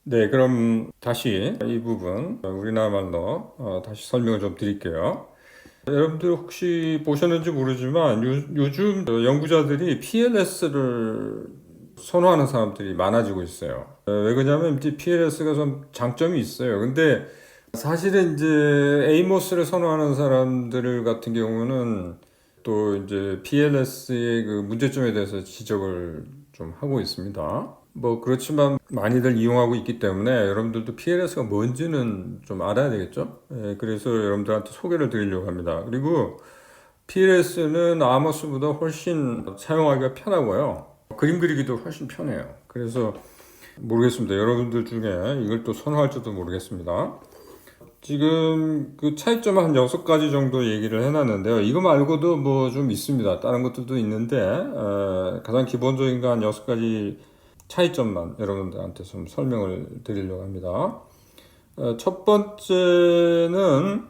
네, 그럼 다시 이 부분 우리나라 말로 다시 설명을 좀 드릴게요. 여러분들 혹시 보셨는지 모르지만 요즘 연구자들이 PLS를 선호하는 사람들이 많아지고 있어요. 왜 그러냐면 이제 PLS가 좀 장점이 있어요. 근데 사실은 이제 에이모스를 선호하는 사람들 같은 경우는 또 이제 PLS의 그 문제점에 대해서 지적을 좀 하고 있습니다. 뭐 그렇지만 많이들 이용하고 있기 때문에 여러분들도 PLS가 뭔지는 좀 알아야 되겠죠? 예, 그래서 여러분들한테 소개를 드리려고 합니다. 그리고 PLS는 아머스보다 훨씬 사용하기가 편하고요. 그림 그리기도 훨씬 편해요. 그래서 모르겠습니다. 여러분들 중에 이걸 또 선호할지도 모르겠습니다. 지금 그 차이점 한 6가지 정도 얘기를 해놨는데요. 이거 말고도 뭐 좀 있습니다. 다른 것들도 있는데, 가장 기본적인 거 한 6가지 차이점만 여러분들한테 좀 설명을 드리려고 합니다. 첫 번째는,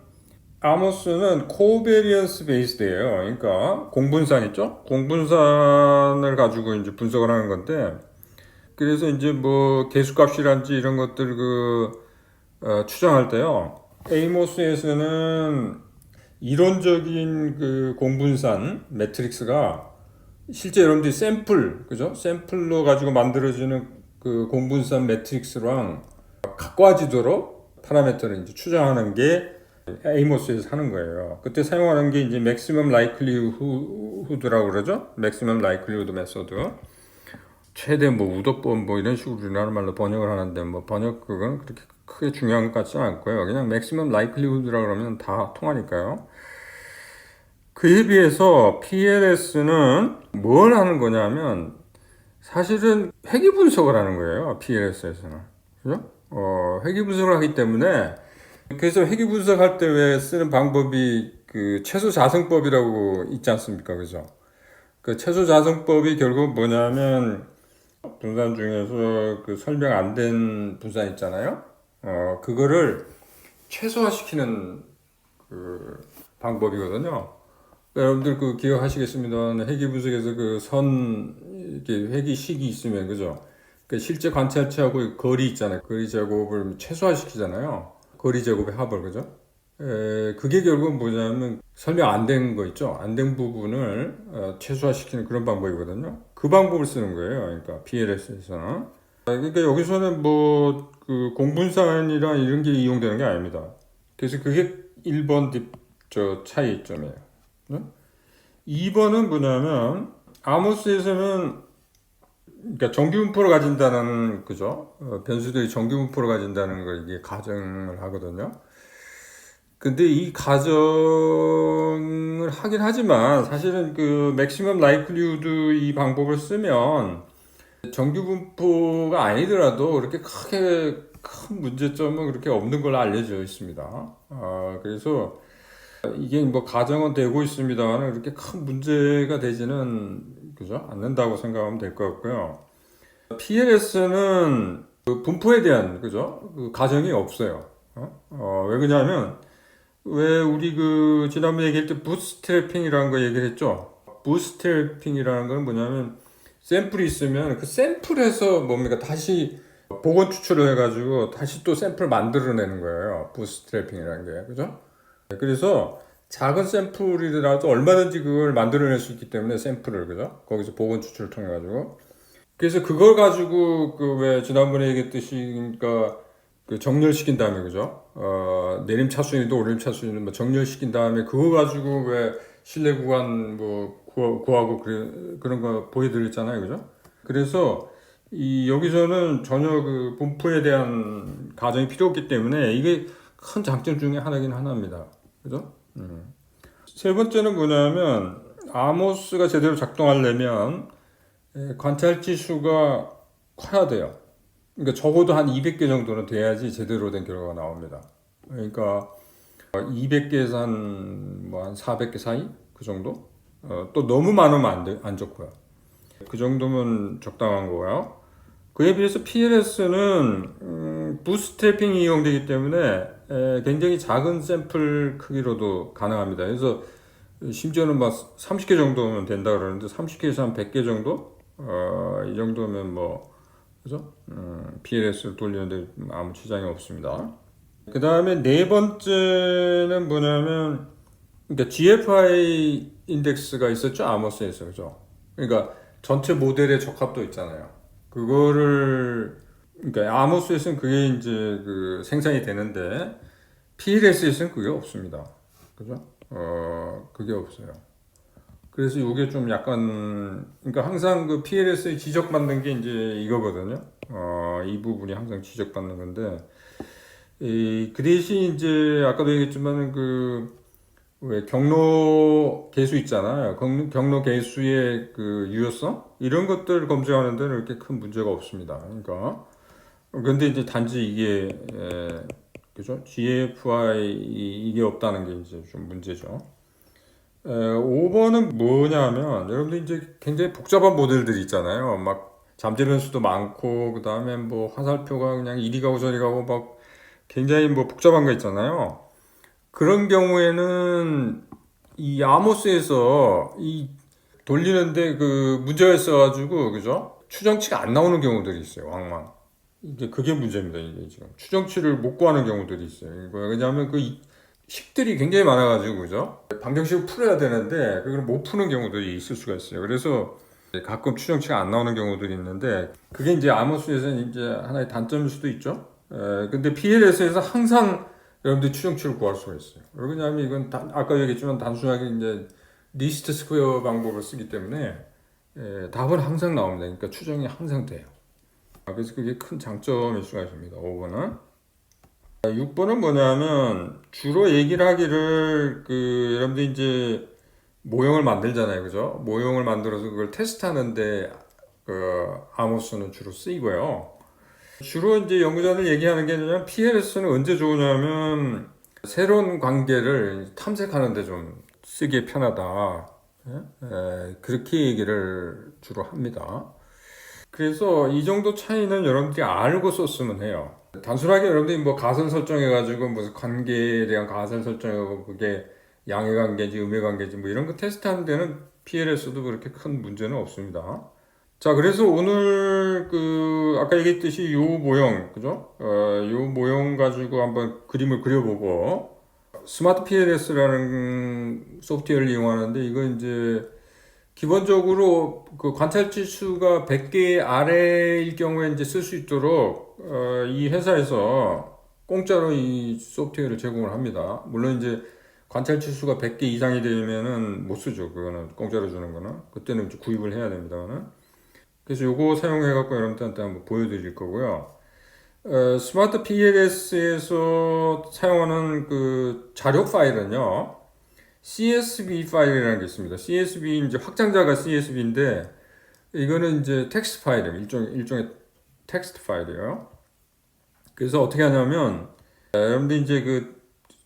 아모스는 코베리언스 베이스드예요. 그러니까 공분산 있죠? 공분산을 가지고 이제 분석을 하는 건데, 그래서 이제 뭐 개수값이란지 이런 것들 추정할 때요. 에이모스에서는 이론적인 그 공분산 매트릭스가 실제 여러분들이 그죠? 샘플로 가지고 만들어지는 그 공분산 매트릭스랑 가까워지도록 파라미터를 이제 추정하는 게 에이모스에서 하는 거예요. 그때 사용하는 게 이제 맥시멈 라이클리후드라고 그러죠? 맥시멈 라이클리후드 메소드. 최대 뭐 우도법 뭐 이런 식으로 우리나라 말로 번역을 하는데 뭐 번역 그건 그렇게 크게 중요한 것 같지는 않고요. 그냥 맥시멈 라이클리후드라 그러면 다 통하니까요. 그에 비해서 PLS는 뭘 하는 거냐면 사실은 회귀 분석을 하는 거예요. PLS에서는. 그죠? 회귀 분석을 하기 때문에 그래서 회귀 분석할 때 왜 쓰는 방법이 그 최소 자성법이라고 있지 않습니까? 그죠? 그 최소 자성법이 결국 뭐냐면 분산 중에서 그 설명 안 된 분산 있잖아요. 그거를 최소화시키는 그 방법이거든요. 여러분들 그 기억하시겠습니다만 회귀 분석에서 그 이렇게 회귀식이 있으면 그죠? 그 실제 관찰치하고 거리 있잖아요. 거리 제곱을 최소화시키잖아요. 거리 제곱의 합을 그죠? 그게 결국은 뭐냐면 설명 안 된 거 있죠? 안 된 부분을 최소화시키는 그런 방법이거든요. 그 방법을 쓰는 거예요. 그러니까 PLS에서는. 그러니까 여기서는 뭐 그 공분산이랑 이런 게 이용되는 게 아닙니다. 그래서 그게 1번 차이점이에요. 네? 2번은 뭐냐면 아모스에서는 그러니까 정규분포를 가진다는 그죠? 변수들이 정규분포를 가진다는 걸 이게 가정을 하거든요. 근데 이 가정을 하긴 하지만 사실은 그 맥시멈 라이클리후드 이 방법을 쓰면 정규분포가 아니더라도 그렇게 크게 큰 문제점은 그렇게 없는 걸로 알려져 있습니다. 그래서 이게 뭐 가정은 되고 있습니다만 그렇게 큰 문제가 되지는 그죠? 않는다고 생각하면 될 것 같고요. PLS는 그 분포에 대한 그죠? 그 가정이 없어요. 왜 그러냐면 왜 우리 그 지난번에 얘기할 때 부스트래핑이라는 거 얘기를 했죠? 부스트래핑이라는 건 뭐냐면 샘플이 있으면 그 샘플에서 뭡니까 다시 복원 추출을 해가지고 다시 또 샘플 만들어내는 거예요. 부스트래핑이라는 게 그죠? 그래서 작은 샘플이라도 얼마든지 그걸 만들어낼 수 있기 때문에 샘플을 그죠? 거기서 복원 추출을 통해 가지고 그래서 그걸 가지고 그 왜 지난번에 얘기했듯이 그러니까 그 정렬시킨 다음에 그죠? 내림 차순위도 오름 차순위도 뭐 정렬시킨 다음에 그거 가지고 왜 실내 구간 뭐 구하고 그런 거 보여드렸잖아요, 그죠? 그래서 이 여기서는 전혀 그 분포에 대한 가정이 필요 없기 때문에 이게 큰 장점 중에 하나긴 하나입니다, 그죠? 세 번째는 뭐냐면 아모스가 제대로 작동하려면 관찰지 수가 커야 돼요. 그러니까 적어도 한 200개 정도는 돼야지 제대로 된 결과가 나옵니다. 그러니까 200개에서 한 400개 사이? 그 정도? 또 너무 많으면 안 좋고요. 그 정도면 적당한 거고요. 그에 비해서 PLS는 부스트래핑이 이용되기 때문에 굉장히 작은 샘플 크기로도 가능합니다. 그래서 심지어는 막 30개 정도면 된다 그러는데 30개에서 한 100개 정도? 이 정도면 뭐 그죠? PLS를 돌리는데 아무 지장이 없습니다. 그 다음에 네 번째는 뭐냐면, 그러니까 GFI 인덱스가 있었죠, 아모스에서. 그죠? 그러니까 전체 모델의 적합도 있잖아요. 그거를, 그러니까 아모스에서는 그게 이제 그 생산이 되는데, PLS에서는 그게 없습니다. 그죠? 그게 없어요. 그래서 이게 좀 약간, 그러니까 항상 그 PLS에 지적받는 게 이제 이거거든요. 이 부분이 항상 지적받는 건데, 그 대신 이제 아까도 얘기했지만 왜 경로 계수 있잖아요. 경로 계수의 그 유효성? 이런 것들을 검증하는 데는 이렇게 큰 문제가 없습니다. 그러니까. 근데 이제 단지 이게, 그죠? GFI 이게 없다는 게 이제 좀 문제죠. 5번은 뭐냐면, 여러분들 이제 굉장히 복잡한 모델들이 있잖아요. 막 잠재 변수도 많고, 그 다음에 뭐 화살표가 그냥 이리 가고 저리 가고 막 굉장히 뭐 복잡한 거 있잖아요. 그런 경우에는 이 아모스에서 이 돌리는데 그 문제가 있어가지고, 그죠? 추정치가 안 나오는 경우들이 있어요, 왕왕. 이제 그게 문제입니다, 이게 지금. 추정치를 못 구하는 경우들이 있어요. 왜냐하면 그 식들이 굉장히 많아가지고, 그죠? 방정식을 풀어야 되는데, 그걸 못 푸는 경우들이 있을 수가 있어요. 그래서 가끔 추정치가 안 나오는 경우들이 있는데, 그게 이제 아모스에서는 이제 하나의 단점일 수도 있죠. 근데 PLS에서 항상 여러분들이 추정치를 구할 수가 있어요. 왜냐하면 이건 아까 얘기했지만 단순하게 이제 리스트 스퀘어 방법을 쓰기 때문에 답은 항상 나옵니다. 그러니까 추정이 항상 돼요. 그래서 그게 큰 장점일 수가 있습니다. 5번은. 6번은 뭐냐면 주로 얘기를 하기를 여러분들 이제 모형을 만들잖아요. 그죠? 모형을 만들어서 그걸 테스트하는데 아모스는 주로 쓰이고요. 주로 이제 연구자들 얘기하는 게 뭐냐면 PLS는 언제 좋으냐면 새로운 관계를 탐색하는 데 좀 쓰기에 편하다. 그렇게 얘기를 주로 합니다. 그래서 이 정도 차이는 여러분들이 알고 썼으면 해요. 단순하게 여러분들이 뭐 가설 설정해가지고 무슨 관계에 대한 가설 설정하고 그게 양의 관계인지 음의 관계인지 뭐 이런 거 테스트하는 데는 PLS도 그렇게 큰 문제는 없습니다. 자, 그래서 오늘 아까 얘기했듯이 요 모형, 그죠? 요 모형 가지고 한번 그림을 그려보고 스마트 PLS라는 소프트웨어를 이용하는데 이거 이제 기본적으로 그 관찰 지수가 100개 아래일 경우에 이제 쓸 수 있도록 이 회사에서 공짜로 이 소프트웨어를 제공을 합니다. 물론 이제 관찰 지수가 100개 이상이 되면은 못 쓰죠. 그거는 공짜로 주는 거는. 그때는 이제 구입을 해야 됩니다만은. 그래서 요거 사용해 갖고 여러분들한테 한번 보여드릴 거고요. 스마트 PLS에서 사용하는 그 자료 파일은요. CSV 파일이라는 게 있습니다. CSV 이제 확장자가 CSV인데 이거는 이제 텍스트 파일이에요. 일종의 텍스트 파일이에요. 그래서 어떻게 하냐면 여러분들 이제 그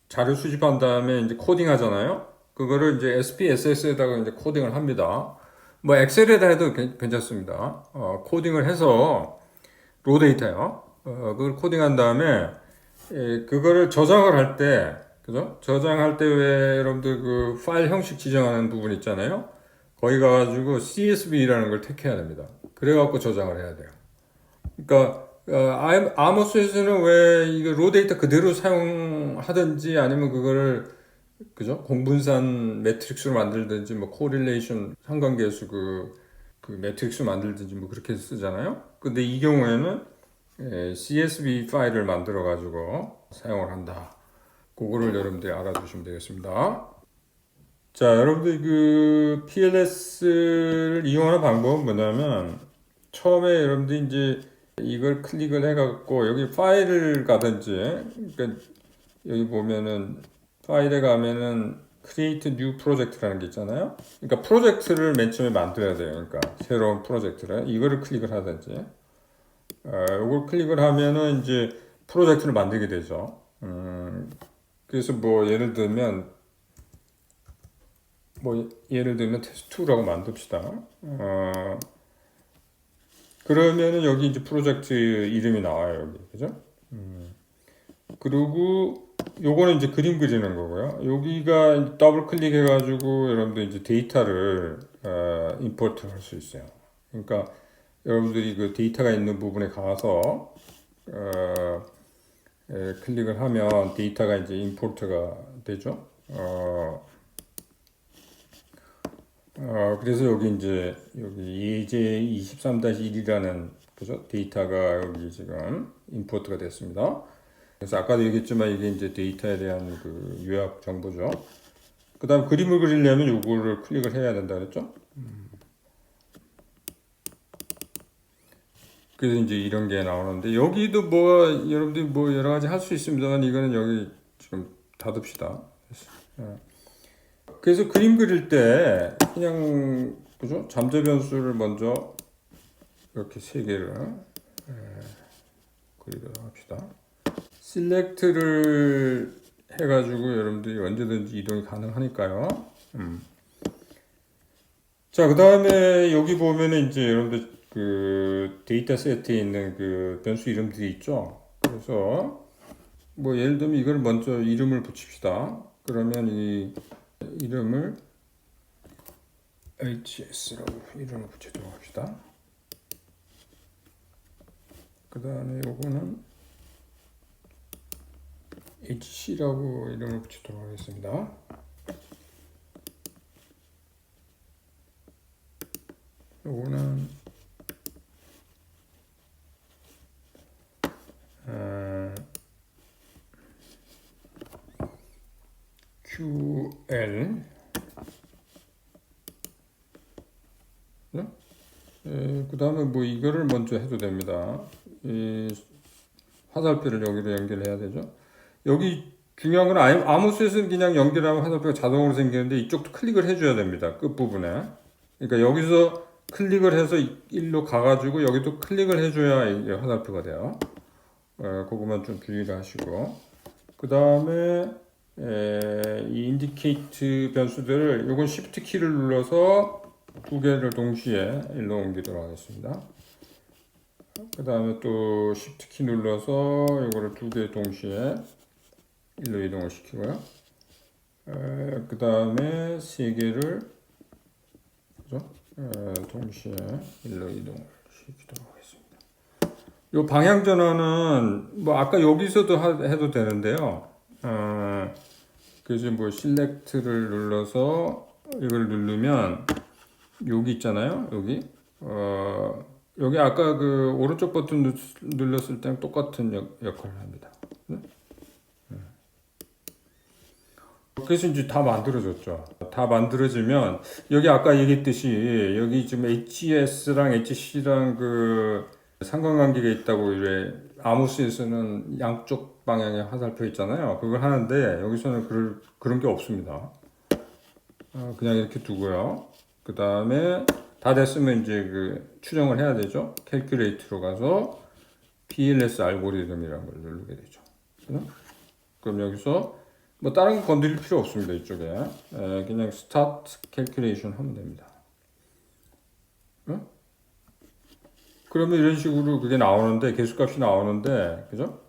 자료 수집한 다음에 이제 코딩 하잖아요. 그거를 이제 SPSS에다가 이제 코딩을 합니다. 뭐 엑셀에다 해도 괜찮습니다. 코딩을 해서 로 데이터요. 그걸 코딩한 다음에 그거를 저장을 할 때, 그죠? 저장할 때 왜 여러분들 그 파일 형식 지정하는 부분 있잖아요. 거기 가가지고 CSV라는 걸 택해야 됩니다. 그래갖고 저장을 해야 돼요. 그러니까 아모스에서는 왜 이거 로 데이터 그대로 사용하든지 아니면 그거를 그죠? 공분산 매트릭스로 만들든지 뭐 코릴레이션 상관계수 그 매트릭스 만들든지 뭐 그렇게 쓰잖아요. 근데 이 경우에는 CSV 파일을 만들어 가지고 사용을 한다. 그거를 여러분들이 알아두시면 되겠습니다. 자, 여러분들 그 PLS를 이용하는 방법은 뭐냐면 처음에 여러분들이 이제 이걸 클릭을 해갖고 여기 파일을 가든지 그러니까 여기 보면은 파일에 가면은 Create New Project라는 게 있잖아요. 그러니까 프로젝트를 맨 처음에 만들어야 돼요. 그러니까 새로운 프로젝트를 이거를 클릭을 하든지 이걸 클릭을 하면은 이제 프로젝트를 만들게 되죠. 그래서 뭐 예를 들면 테스트2라고 만듭시다. 그러면은 여기 이제 프로젝트 이름이 나와요. 여기 그죠? 그리고 요거는 이제 그림 그리는 거고요. 여기가 더블 클릭해가지고 여러분들 이제 데이터를 임포트 할 수 있어요. 그러니까 여러분들이 그 데이터가 있는 부분에 가서 클릭을 하면 데이터가 이제 임포트가 되죠. 그래서 여기 이제 여기 예제 23-1이라는 그죠? 데이터가 여기 지금 임포트가 됐습니다. 그래서 아까도 얘기했지만 이게 이제 데이터에 대한 그 요약 정보죠. 그 다음 그림을 그리려면 요거를 클릭을 해야 된다 그랬죠? 그래서 이제 이런 게 나오는데 여기도 뭐 여러분들이 뭐 여러 가지 할 수 있습니다만 이거는 여기 지금 닫읍시다. 그래서 그림 그릴 때 그냥 그죠? 잠재 변수를 먼저 이렇게 세 개를 그리도록 합시다. 셀렉트를 해가지고 여러분들이 언제든지 이동이 가능하니까요. 자, 그 다음에 여기 보면은 이제 여러분들 그 데이터 세트에 있는 그 변수 이름들이 있죠. 그래서 뭐 예를 들면 이걸 먼저 이름을 붙입시다. 그러면 이 이름을 HS라고 이름을 붙이도록 합시다. 그 다음에 요거는 HC라고 이름을 붙이도록 하겠습니다. 요거는 QL 그 다음에 뭐 이거를 먼저 해도 됩니다. 이 화살표를 여기로 연결해야 되죠. 여기 중요한 건 아무 수에서는 그냥 연결하면 화살표가 자동으로 생기는데 이쪽도 클릭을 해줘야 됩니다. 끝부분에. 그러니까 여기서 클릭을 해서 일로 가가지고 여기도 클릭을 해줘야 이게 화살표가 돼요. 그거만 좀 주의를 하시고. 그 다음에 이 indicate 변수들을 요건 shift 키를 눌러서 두 개를 동시에 일로 옮기도록 하겠습니다. 그 다음에 또 shift 키 눌러서 요거를 두 개 동시에 일로 이동을 시키고요. 그 다음에 세 개를 그죠? 동시에 일로 이동을 시키도록 하겠습니다. 요 방향 전환은 뭐 아까 여기서도 해도 되는데요. 그래서 뭐 select를 눌러서 이걸 누르면 여기 있잖아요. 여기 아까 그 오른쪽 버튼 눌렀을 때랑 똑같은 역할을 합니다. 그래서 이제 다 만들어졌죠. 다 만들어지면 여기 아까 얘기했듯이 여기 지금 HS랑 HC랑 그 상관관계가 있다고 이래 아모스에서는 양쪽 방향에 화살표 있잖아요. 그걸 하는데 여기서는 그런 게 없습니다. 그냥 이렇게 두고요. 그 다음에 다 됐으면 이제 그 추정을 해야 되죠. 캘큘레이트로 가서 PLS 알고리즘이라는 걸 누르게 되죠. 그럼 여기서 뭐 다른 거 건드릴 필요 없습니다. 이쪽에 그냥 Start Calculation 하면 됩니다. 그러면 이런 식으로 그게 나오는데 개수값이 나오는데 그죠?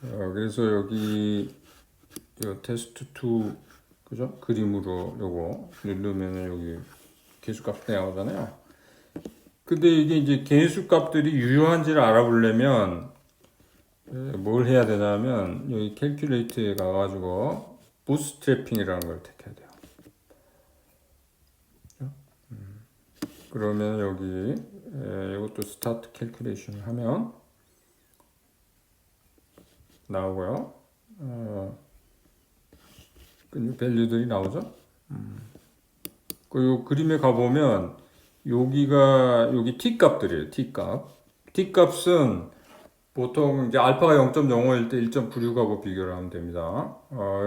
그래서 여기 이 테스트 2 그죠? 그림으로 요거 누르면 여기 개수값이 나오잖아요. 근데 이게 이제 개수값들이 유효한지를 알아보려면 뭘 해야 되냐면 여기 캘큘레이트에 가가지고 부스트래핑이라는 걸 택해야 돼요. 그러면 여기 이것도 스타트 캘큘레이션 하면 나오고요. 그 밸류들이 나오죠. 그리고 그림에 가보면 여기 t 값들이에요. t 값. t 값은 보통 이제 알파가 0.05일 때 1.96하고 비교를 하면 됩니다.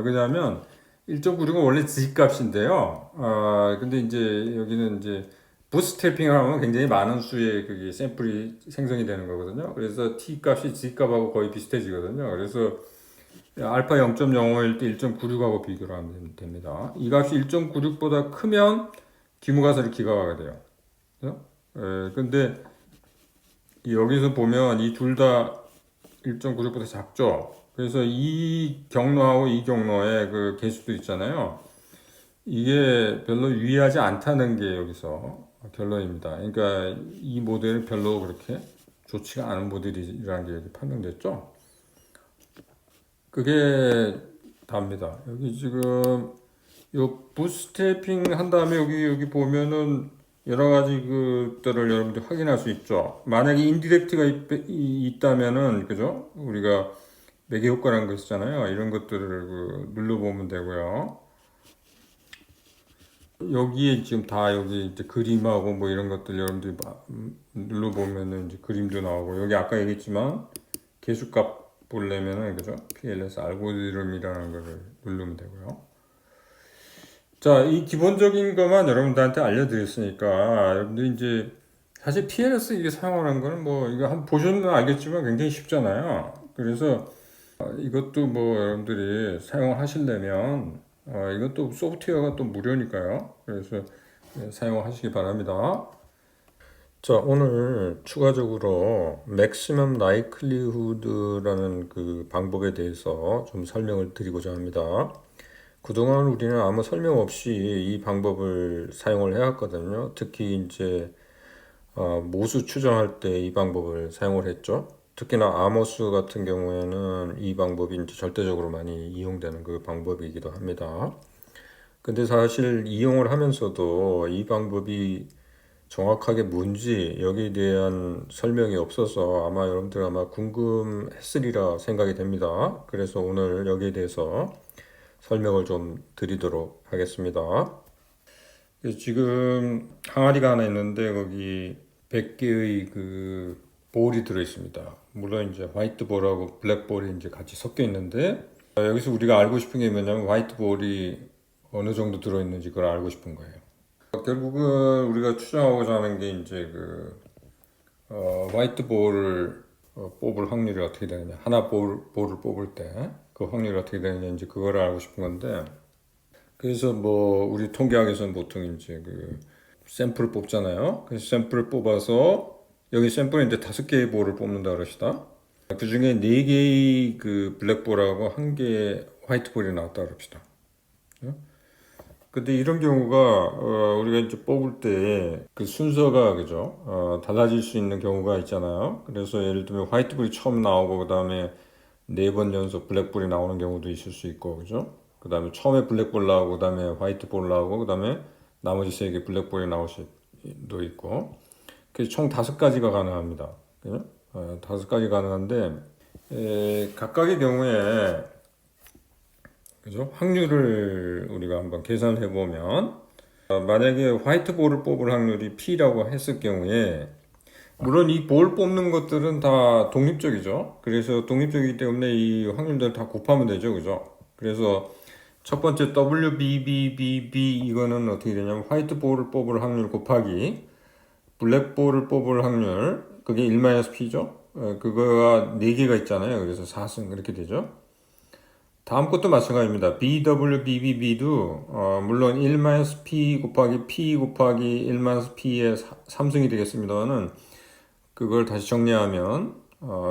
왜냐하면 1.96은 원래 z 값인데요. 근데 이제 여기는 이제 부스트래핑을 하면 굉장히 많은 수의 그게 샘플이 생성이 되는 거거든요. 그래서 t 값이 z 값하고 거의 비슷해지거든요. 그래서 알파 0.05일 때 1.96하고 비교를 하면 됩니다. 이 값이 1.96보다 크면 기무가설이 기가가 돼요. 근데 여기서 보면 이 둘 다 1.96보다 작죠. 그래서 이 경로하고 이 경로의 그 개수도 있잖아요. 이게 별로 유의하지 않다는 게 여기서 결론입니다. 그러니까 이 모델은 별로 그렇게 좋지가 않은 모델이라는 게 여기 판명됐죠. 그게 답니다. 여기 지금 요 부스트래핑 한 다음에 여기 보면은 여러 가지 그들을 여러분들 확인할 수 있죠. 만약에 인디렉트가 있다면은 그죠? 우리가 매개 효과라는 거 있잖아요. 이런 것들을 눌러보면 되고요. 여기에 지금 다 여기 이제 그림하고 뭐 이런 것들 여러분들이 눌러보면은 이제 그림도 나오고 여기 아까 얘기했지만 개수값 보려면은 그죠? PLS 알고리즘이라는 거를 누르면 되고요. 자, 이 기본적인 것만 여러분들한테 알려드렸으니까 여러분들이 이제 사실 PLS 이게 사용하는 거는 뭐 이거 한번 보시면 알겠지만 굉장히 쉽잖아요. 그래서 이것도 뭐 여러분들이 사용하시려면 이것도 소프트웨어가 또 무료니까요. 그래서 사용하시기 바랍니다. 자, 오늘 추가적으로 Maximum Likelihood라는 그 방법에 대해서 좀 설명을 드리고자 합니다. 그동안 우리는 아무 설명 없이 이 방법을 사용을 해왔거든요. 특히 이제 모수 추정할 때 이 방법을 사용을 했죠. 특히나 아모스 같은 경우에는 이 방법이 이제 절대적으로 많이 이용되는 그 방법이기도 합니다. 근데 사실 이용을 하면서도 이 방법이 정확하게 뭔지 여기에 대한 설명이 없어서 아마 여러분들 아마 궁금했으리라 생각이 됩니다. 그래서 오늘 여기에 대해서 설명을 좀 드리도록 하겠습니다. 지금 항아리가 하나 있는데 거기 100개의 그 볼이 들어 있습니다. 물론 이제 화이트 볼하고 블랙 볼이 이제 같이 섞여 있는데 여기서 우리가 알고 싶은 게 뭐냐면 화이트 볼이 어느 정도 들어 있는지 그걸 알고 싶은 거예요. 결국은 우리가 추정하고자 하는 게 이제 화이트 볼을 뽑을 확률이 어떻게 되느냐. 하나 볼을 뽑을 때 그 확률이 어떻게 되느냐 이제 그거를 알고 싶은 건데 그래서 뭐 우리 통계학에서는 보통 이제 샘플을 뽑잖아요. 그래서 샘플을 뽑아서 여기 샘플에 이제 5개의 볼을 뽑는다 그럽시다. 그 중에 4개의 그 블랙볼하고 1개의 화이트볼이 나왔다 그럽시다. 근데 이런 경우가 우리가 이제 뽑을 때 그 순서가 그죠? 달라질 수 있는 경우가 있잖아요. 그래서 예를 들면 화이트볼이 처음 나오고 그다음에 4번 연속 블랙볼이 나오는 경우도 있을 수 있고 그죠? 그다음에 처음에 블랙볼 나오고 그다음에 화이트볼 나오고 그다음에 나머지 3개 블랙볼이 나올 수도 있고 그래서 총 5가지가 가능합니다. 그죠? 5가지 가능한데 각각의 경우에 그죠? 확률을 우리가 한번 계산을 해보면 만약에 화이트볼을 뽑을 확률이 P라고 했을 경우에 물론 이 볼 뽑는 것들은 다 독립적이죠. 그래서 독립적이기 때문에 이 확률들을 다 곱하면 되죠. 그죠? 그래서 첫 번째 WBBBB 이거는 어떻게 되냐면 화이트볼을 뽑을 확률 곱하기 블랙볼을 뽑을 확률 그게 1-P죠. 그거가 4개가 있잖아요. 그래서 4승 이렇게 되죠. 다음 것도 마찬가지입니다. BWBBB도 물론 1-P 곱하기 P 곱하기 1-P의 3승이 되겠습니다만은 그걸 다시 정리하면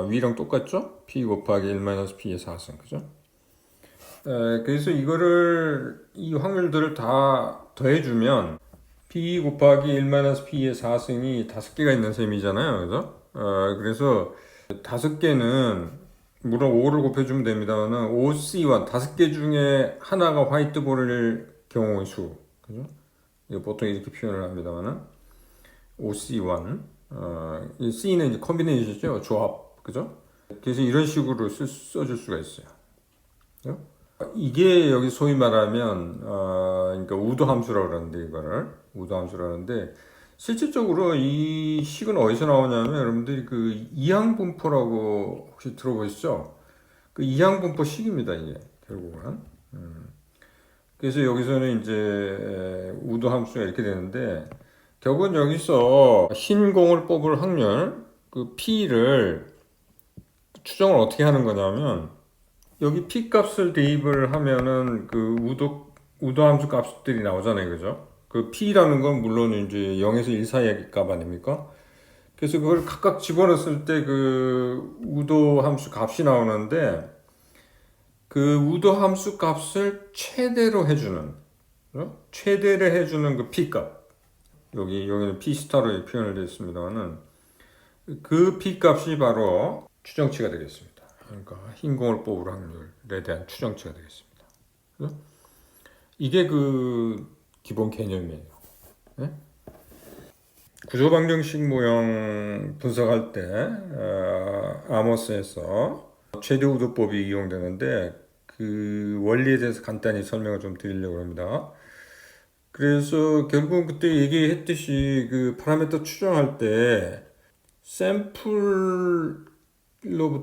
위랑 똑같죠? P 곱하기 1-P의 4승 그죠? 그래서 이 확률들을 다 더해주면 P 곱하기 1-P의 4승이 5개가 있는 셈이잖아요. 그죠? 그래서 5개는 물론 5를 곱해주면 됩니다만 5C1 5개 중에 하나가 화이트볼일 경우의 수 그죠? 이거 보통 이렇게 표현을 합니다만 5C1 이 C는 이제 컨비네이션이죠 조합 그죠? 그래서 이런 식으로 써줄 수가 있어요 그죠? 이게 여기 소위 말하면 그러니까 우도 함수라고 그러는데 이거를 우도 함수라고 하는데 실질적으로 이 식은 어디서 나오냐면 여러분들이 그 이항분포라고 혹시 들어보셨죠? 그 이항분포 식입니다 이게 결국은. 그래서 여기서는 이제 우도 함수가 이렇게 되는데 결국은 여기서 흰 공을 뽑을 확률 그 P를 추정을 어떻게 하는 거냐면 여기 P 값을 대입을 하면은 그 우도 함수 값들이 나오잖아요 그죠? 그 P라는 건 물론 이제 0에서 1 사이의 값 아닙니까? 그래서 그걸 각각 집어넣었을 때 그 우도 함수 값이 나오는데 그 우도 함수 값을 최대로 해주는 그 P 값 여기는 P 스타로 표현을 되어 있습니다만은 그 P 값이 바로 추정치가 되겠습니다. 그러니까 흰 공을 뽑을 확률에 대한 추정치가 되겠습니다. 그죠? 이게 그 기본 개념이에요. 네? 구조 방정식 모형 분석할 때 아모스에서 최대 우도법이 이용되는데 그 원리에 대해서 간단히 설명을 좀 드리려고 합니다. 그래서 결국 그때 얘기했듯이 그 파라미터 추정할 때 샘플로부터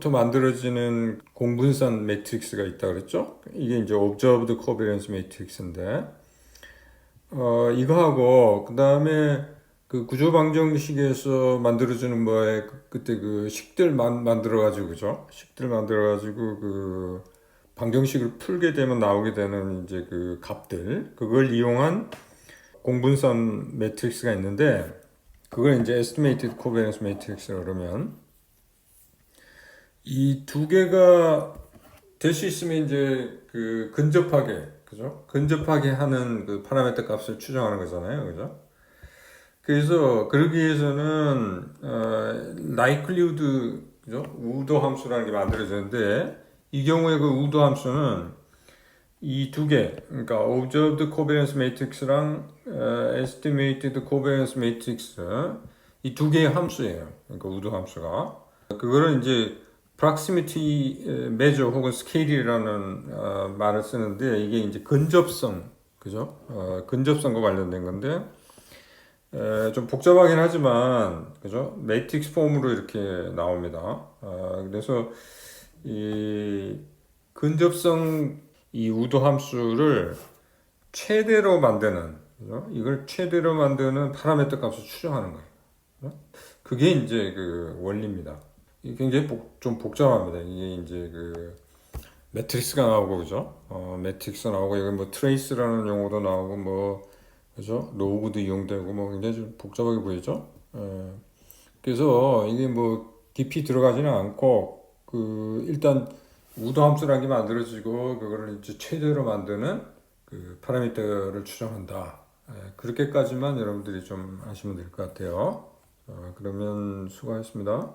만들어지는 공분산 매트릭스가 있다 그랬죠? 이게 이제 observed covariance matrix인데 이거하고 그 다음에 그 구조 방정식에서 만들어주는 뭐에 그때 그 식들 만들어 가지고 그죠? 식들 만들어 가지고 그 방정식을 풀게 되면 나오게 되는 이제 그 값들 그걸 이용한 공분선 매트릭스가 있는데 그걸 이제 estimated covariance matrix라고 그러면 이 두 개가 될 수 있으면 이제 그 근접하게 그죠? 근접하게 하는 그 파라미터 값을 추정하는 거잖아요, 그죠? 그래서 그러기 위해서는 likelihood 그죠? 우도 함수라는 게 만들어지는데 이 경우에 그 우도 함수는 이 두 개, 그러니까 observed covariance matrix랑 estimated covariance matrix 이 두 개의 함수예요. 그러니까 우도 함수가 그거를 이제 proximity measure 혹은 scale이라는 말을 쓰는데 이게 이제 근접성, 그죠? 근접성과 관련된 건데 좀 복잡하긴 하지만 그죠? 매트릭스 폼으로 이렇게 나옵니다. 그래서 이 근접성 이 우도 함수를 최대로 만드는 그죠? 이걸 최대로 만드는 파라미터 값을 추정하는 거예요. 그죠? 그게 이제 그 원리입니다. 이게 굉장히 좀 복잡합니다. 이게 이제 그 매트릭스가 나오고 그죠? 매트릭스 나오고 여기 뭐 트레이스라는 용어도 나오고 뭐 그죠? 로그도 이용되고 뭐 굉장히 좀 복잡하게 보이죠? 그래서 이게 뭐 깊이 들어가지는 않고 그 일단 우도 함수라는 게 만들어지고 그거를 이제 최대로 만드는 그 파라미터를 추정한다. 그렇게까지만 여러분들이 좀 아시면 될 것 같아요. 그러면 수고하셨습니다.